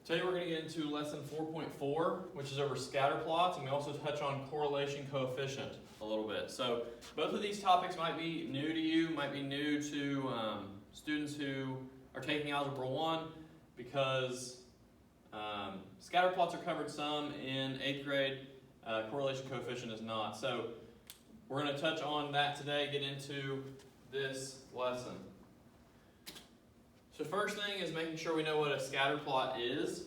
Today we're going to get into lesson 4.4, which is over scatterplots, and we also touch on correlation coefficient a little bit. So both of these topics might be new to you, might be new to students who are taking Algebra 1, because scatterplots are covered some in 8th grade, correlation coefficient is not. So we're going to touch on that today, get into this lesson. So first thing is making sure we know what a scatterplot is.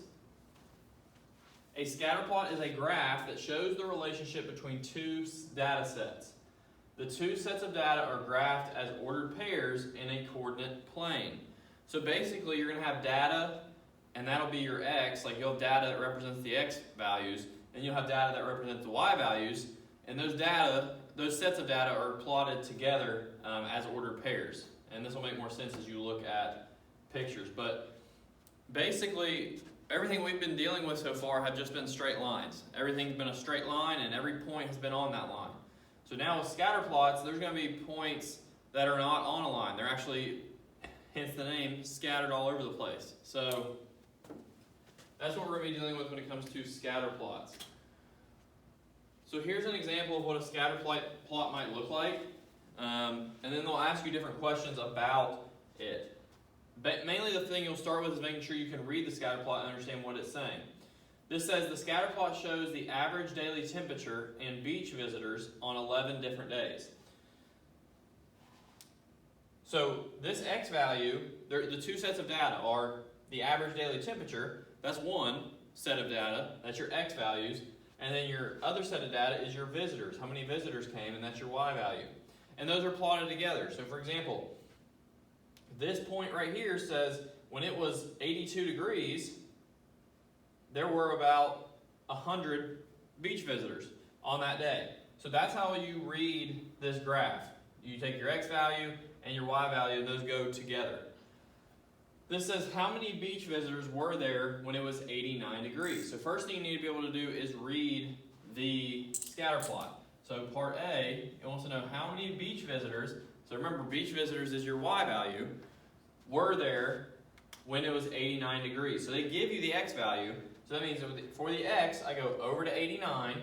A scatterplot is a graph that shows the relationship between two data sets. The two sets of data are graphed as ordered pairs in a coordinate plane. So basically you're going to have data, and that'll be your x, like you'll have data that represents the x values, and you'll have data that represents the y values, and those sets of data are plotted together as ordered pairs. And this will make more sense as you look at pictures. But basically, everything we've been dealing with so far have just been straight lines. Everything's been a straight line, and every point has been on that line. So now with scatterplots, there's going to be points that are not on a line. They're actually, hence the name, scattered all over the place. So that's what we're going to be dealing with when it comes to scatterplots. So here's an example of what a scatterplot might look like. And then they'll ask you different questions about it. But mainly the thing you'll start with is making sure you can read the scatterplot and understand what it's saying. This says the scatterplot shows the average daily temperature and beach visitors on 11 different days. So this x value, the two sets of data are the average daily temperature, that's one set of data, that's your x values, and then your other set of data is your visitors, how many visitors came, and that's your y value. And those are plotted together. So for example, this point right here says when it was 82 degrees, there were about 100 beach visitors on that day. So that's how you read this graph. You take your x value and your y value, and those go together. This says how many beach visitors were there when it was 89 degrees. So first thing you need to be able to do is read the scatterplot. So part A, it wants to know how many beach visitors, so remember beach visitors is your y value, were there when it was 89 degrees. So they give you the x value. So that means for the x, I go over to 89,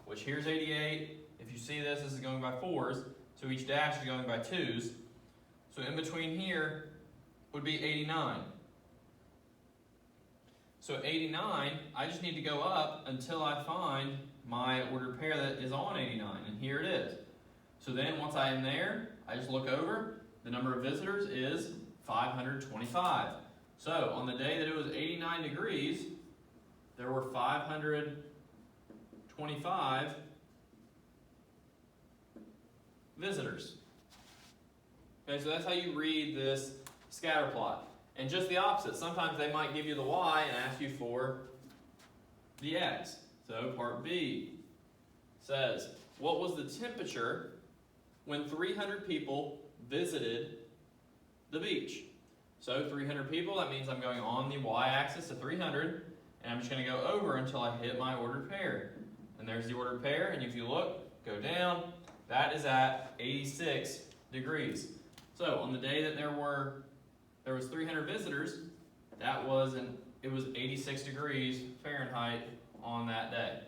which here's 88. If you see this is going by 4s. So each dash is going by 2s. So in between here would be 89. So 89, I just need to go up until I find my ordered pair that is on 89, and here it is. So then once I am there, I just look over. The number of visitors is 525. So on the day that it was 89 degrees, there were 525 visitors. Okay, so that's how you read this scatter plot. And just the opposite, sometimes they might give you the y and ask you for the x. So part B says, what was the temperature when 300 people visited the beach? So 300 people, that means I'm going on the y-axis to 300, and I'm just going to go over until I hit my ordered pair. And there's the ordered pair, and if you look, go down, that is at 86 degrees. So on the day that there was 300 visitors, it was 86 degrees Fahrenheit on that day.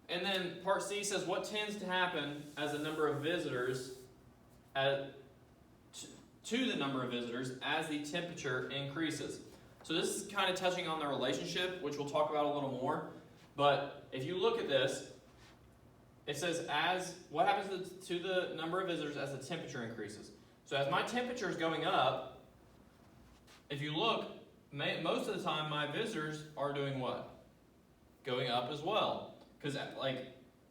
And then part C says what tends to happen as the number of visitors to the number of visitors as the temperature increases. So this is kind of touching on the relationship, which we'll talk about a little more. But if you look at this, it says what happens to the number of visitors as the temperature increases. So as my temperature is going up, if you look, most of the time my visitors are doing what? Going up as well. Because at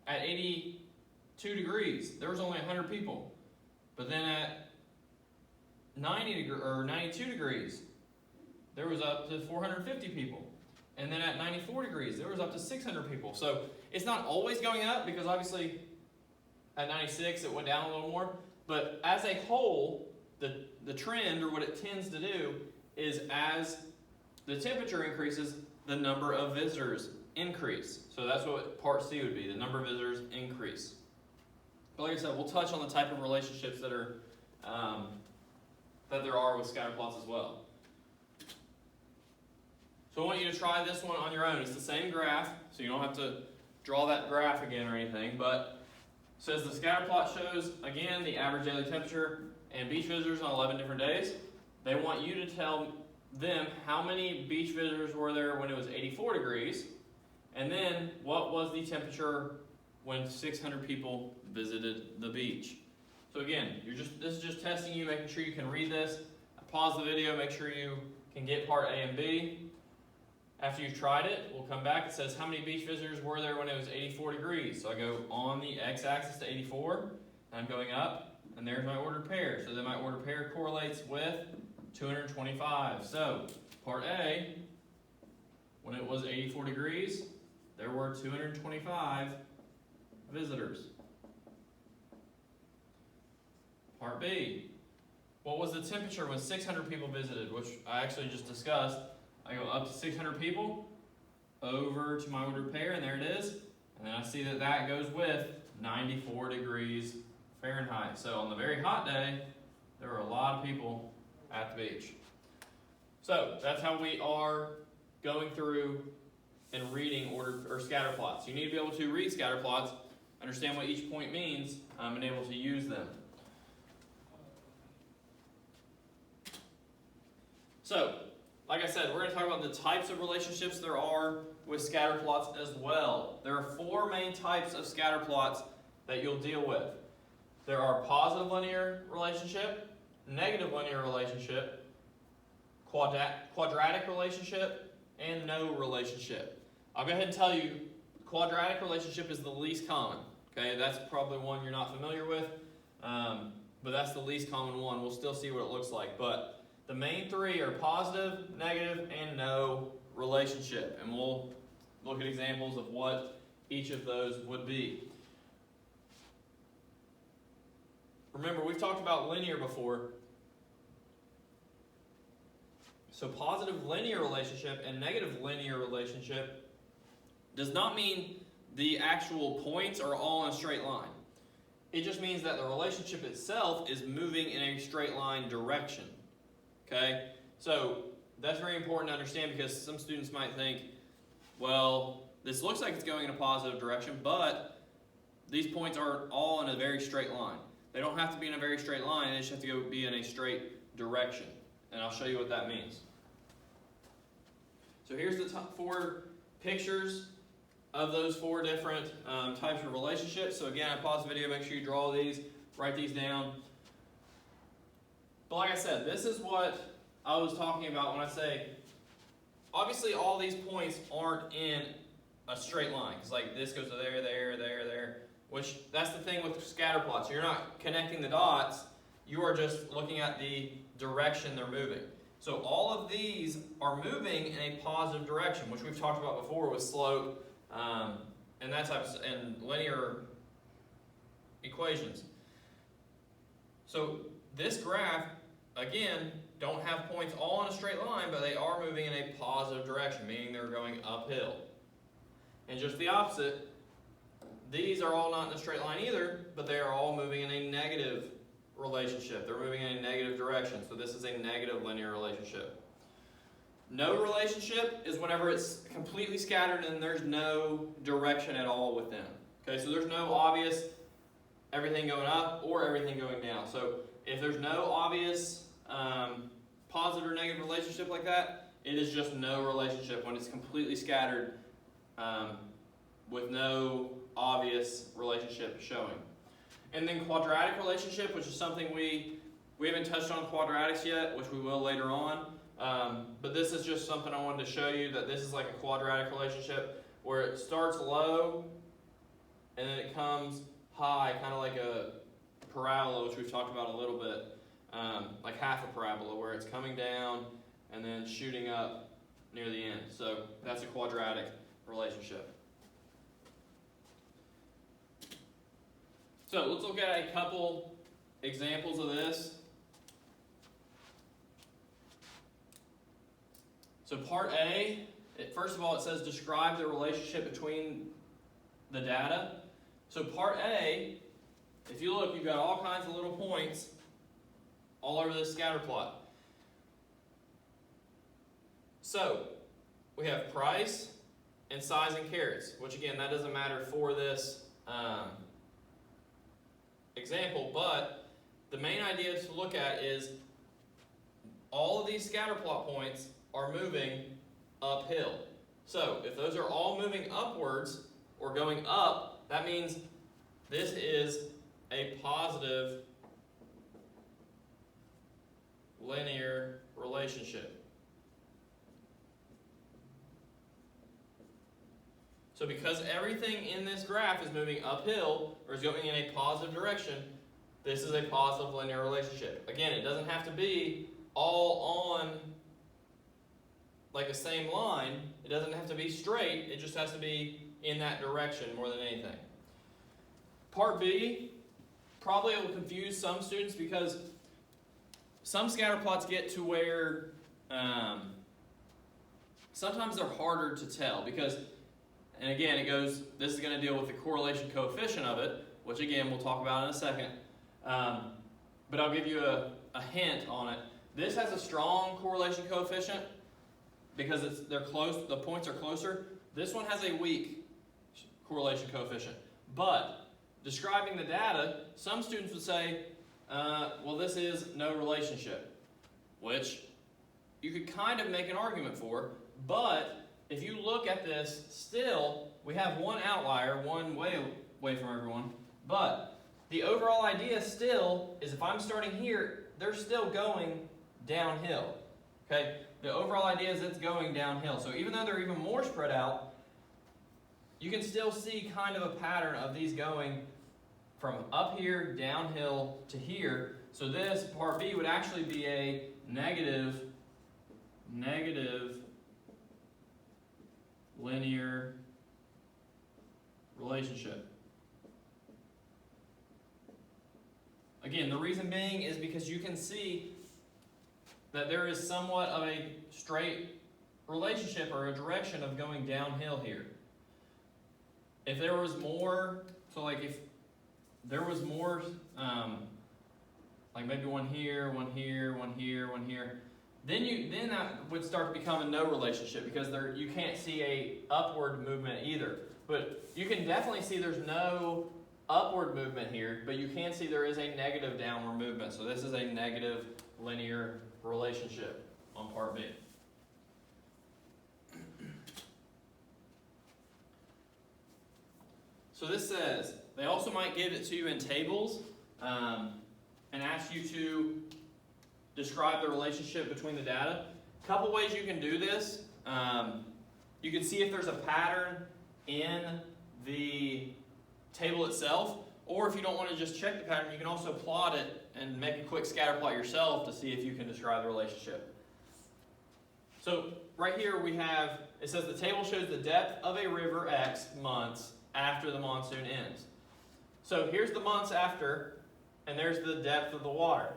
82 degrees, there was only 100 people. But then at 92 degrees, there was up to 450 people. And then at 94 degrees, there was up to 600 people. So it's not always going up, because obviously at 96 it went down a little more. But as a whole, the trend, or what it tends to do, is as the temperature increases, the number of visitors increase. So that's what part C would be, the number of visitors increase. But like I said, we'll touch on the type of relationships that there are with scatterplots as well. So I want you to try this one on your own. It's the same graph, so you don't have to draw that graph again or anything, but it says the scatter plot shows, again, the average daily temperature and beach visitors on 11 different days. They want you to tell them how many beach visitors were there when it was 84 degrees, and then what was the temperature when 600 people visited the beach. So again, this is just testing you, making sure you can read this. Pause the video, make sure you can get part A and B. After you've tried it, we'll come back. It says how many beach visitors were there when it was 84 degrees. So I go on the x-axis to 84, and I'm going up, and there's my ordered pair. So then my ordered pair correlates with 225. So part A, when it was 84 degrees, there were 225 visitors. Part B, what was the temperature when 600 people visited, which I actually just discussed. I go up to 600 people, over to my ordered pair, and there it is. And then I see that that goes with 94 degrees Fahrenheit. So on the very hot day, there were a lot of people at the beach. So that's how we are going through and reading scatter plots. You need to be able to read scatter plots, understand what each point means, and able to use them. So, like I said, we're going to talk about the types of relationships there are with scatter plots as well. There are 4 main types of scatter plots that you'll deal with. There are positive linear relationship, negative linear relationship, quadratic relationship, and no relationship. I'll go ahead and tell you, quadratic relationship is the least common. Okay, that's probably one you're not familiar with, but that's the least common one. We'll still see what it looks like, but the main 3 are positive, negative, and no relationship. And we'll look at examples of what each of those would be. Remember, we've talked about linear before. So positive linear relationship and negative linear relationship does not mean the actual points are all in a straight line. It just means that the relationship itself is moving in a straight line direction. Okay, so that's very important to understand because some students might think, well, this looks like it's going in a positive direction, but these points are all in a very straight line. They don't have to be in a very straight line, they just have to be in a straight direction. And I'll show you what that means. So here's the top 4 pictures of those 4 different types of relationships. So again, I pause the video, make sure you draw these, write these down. But like I said, this is what I was talking about when I say, obviously all these points aren't in a straight line. Because like this goes to there, there, there, there. Which, that's the thing with scatter plots. You're not connecting the dots. You are just looking at the direction they're moving. So all of these are moving in a positive direction, which we've talked about before with slope and that type of, and linear equations. So this graph, again, don't have points all in a straight line, but they are moving in a positive direction, meaning they're going uphill. And just the opposite, these are all not in a straight line either, but they are all moving in a negative relationship. They're moving in a negative direction, so this is a negative linear relationship. No relationship is whenever it's completely scattered and there's no direction at all with them. Okay, so there's no obvious everything going up or everything going down. So if there's no obvious positive or negative relationship like that, it is just no relationship when it's completely scattered with no obvious relationship showing. And then quadratic relationship, which is something we haven't touched on quadratics yet, which we will later on. But this is just something I wanted to show you, that this is like a quadratic relationship where it starts low and then it comes high, kind of like a parabola, which we've talked about a little bit, like half a parabola, where it's coming down and then shooting up near the end. So that's a quadratic relationship. So let's look at a couple examples of this. So part A, first of all, it says describe the relationship between the data. So part A, if you look, you've got all kinds of little points all over this scatter plot. So we have price and size in carats, which again, that doesn't matter for this example, but the main idea to look at is all of these scatter plot points are moving uphill. So if those are all moving upwards or going up, that means this is a positive linear relationship. So because everything in this graph is moving uphill or is going in a positive direction, this is a positive linear relationship. Again, it doesn't have to be all on like the same line. It doesn't have to be straight. It just has to be in that direction more than anything. Part B, probably it will confuse some students because some scatter plots get to where sometimes they're harder to tell because, and again, it goes, this is going to deal with the correlation coefficient of it, which again we'll talk about in a second. But I'll give you a hint on it. This has a strong correlation coefficient because they're close, the points are closer. This one has a weak correlation coefficient. But describing the data, some students would say, well, this is no relationship, which you could kind of make an argument for, but if you look at this, still, we have one outlier, one way away from everyone, but the overall idea still is if I'm starting here, they're still going downhill, okay? The overall idea is it's going downhill. So even though they're even more spread out, you can still see kind of a pattern of these going from up here, downhill to here. So this, part B, would actually be a negative linear relationship. Again, the reason being is because you can see that there is somewhat of a straight relationship or a direction of going downhill here. If there was more, so like if there was more, like maybe one here, one here, one here, one here, then that would start to become a no relationship because you can't see a upward movement either. But you can definitely see there's no upward movement here, but you can see there is a negative downward movement. So this is a negative linear relationship on part B. So this says, they also might give it to you in tables and ask you to describe the relationship between the data. A couple ways you can do this. You can see if there's a pattern in the table itself, or if you don't want to just check the pattern, you can also plot it and make a quick scatter plot yourself to see if you can describe the relationship. So right here we have, it says the table shows the depth of a river X months after the monsoon ends. So here's the months after, and there's the depth of the water.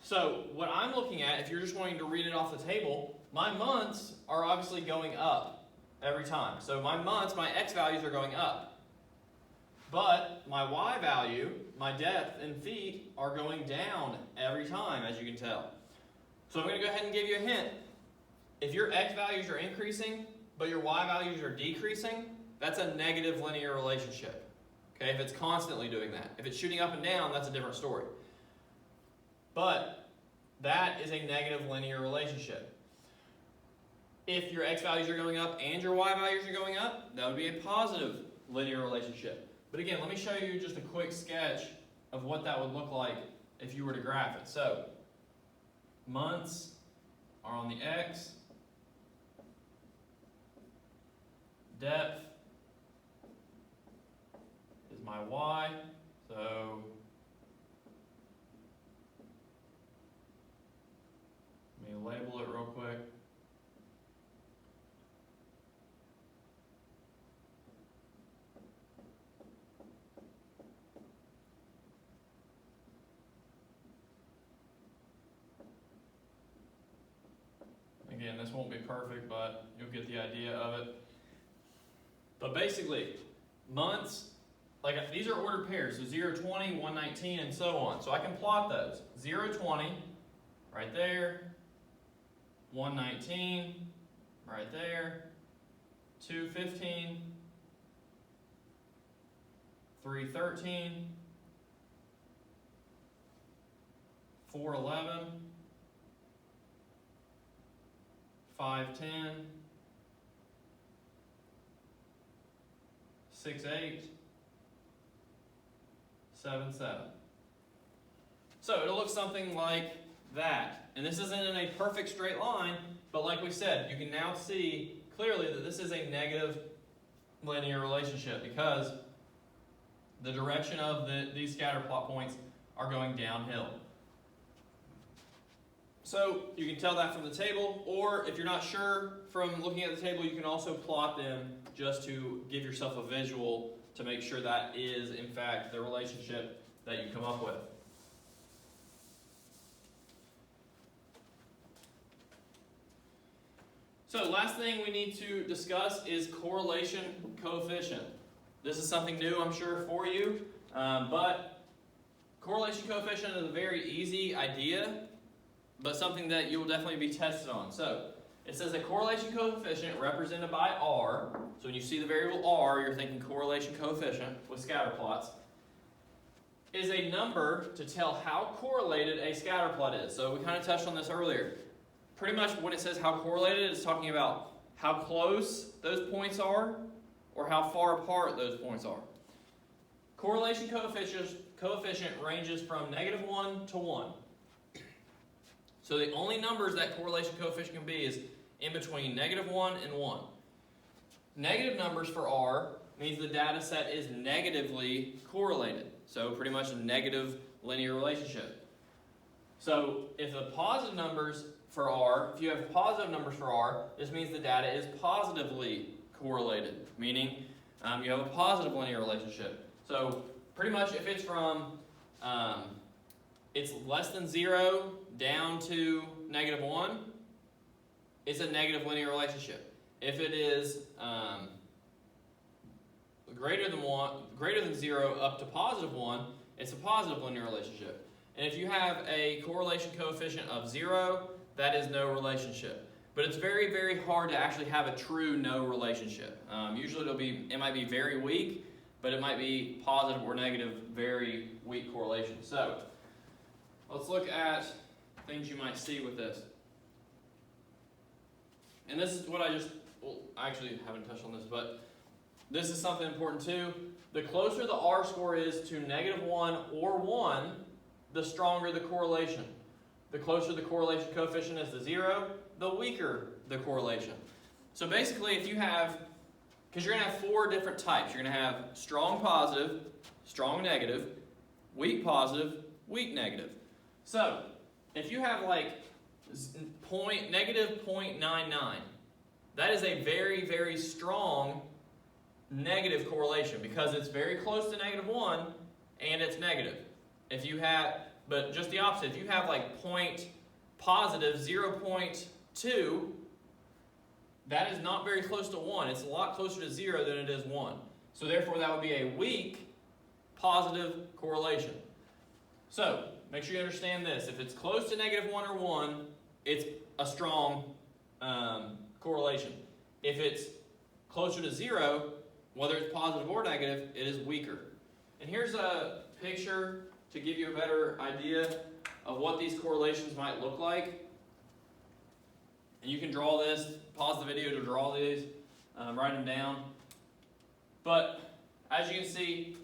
So what I'm looking at, if you're just wanting to read it off the table, my months are obviously going up every time. So my months, my X values are going up. But my Y value, my depth in feet, are going down every time, as you can tell. So I'm going to go ahead and give you a hint. If your X values are increasing, but your Y values are decreasing, that's a negative linear relationship. Okay, if it's constantly doing that. If it's shooting up and down, that's a different story. But that is a negative linear relationship. If your X values are going up and your Y values are going up, that would be a positive linear relationship. But again, let me show you just a quick sketch of what that would look like if you were to graph it. So, months are on the X, depth is my Y, so let me label it real quick. Again, this won't be perfect, but you'll get the idea of it. But basically, months, like these are ordered pairs, so 0, 20, 119, and so on. So I can plot those. 0, 20, right there, 119, right there, 215, 313, 411, 510, 68, 77. So it'll look something like that. And this isn't in a perfect straight line, but like we said, you can now see clearly that this is a negative linear relationship because the direction of these scatterplot points are going downhill. So you can tell that from the table, or if you're not sure from looking at the table, you can also plot them just to give yourself a visual to make sure that is, in fact, the relationship that you come up with. So last thing we need to discuss is correlation coefficient. This is something new, I'm sure, for you, but correlation coefficient is a very easy idea, but something that you will definitely be tested on. So it says a correlation coefficient represented by R. So when you see the variable R, you're thinking correlation coefficient with scatterplots, is a number to tell how correlated a scatterplot is. So we kind of touched on this earlier. Pretty much when it says how correlated, it's talking about how close those points are or how far apart those points are. Correlation coefficient ranges from -1 to 1. So the only numbers that correlation coefficient can be is in between -1 and 1. Negative numbers for R means the data set is negatively correlated. So pretty much a negative linear relationship. So if the positive numbers for R, if you have positive numbers for R, this means the data is positively correlated, meaning you have a positive linear relationship. So pretty much if it's from, it's less than 0 down to -1, it's a negative linear relationship. If it is greater than 0 up to +1, it's a positive linear relationship. And if you have a correlation coefficient of 0, that is no relationship. But it's very, very hard to actually have a true no relationship. Usually it might be very weak, but it might be positive or negative, very weak correlation. So let's look at things you might see with this. And this is what I actually haven't touched on this, but this is something important too. The closer the R score is to -1 or 1, the stronger the correlation. The closer the correlation coefficient is to 0, the weaker the correlation. So basically, if you have, because you're going to have 4 different types. You're going to have strong positive, strong negative, weak positive, weak negative. So if you have like -0.99, that is a very, very strong negative correlation because it's very close to -1 and it's negative. If you have, but just the opposite, if you have like positive 0.2, that is not very close to 1. It's a lot closer to 0 than it is 1. So therefore that would be a weak positive correlation. So make sure you understand this. If it's close to -1 or 1, it's a strong correlation. If it's closer to 0, whether it's positive or negative, it is weaker. And here's a picture to give you a better idea of what these correlations might look like. And you can draw this, pause the video to draw these, write them down. But as you can see,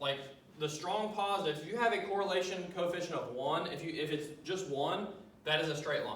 like the strong positive, if you have a correlation coefficient of 1, if it's just 1, that is a straight line.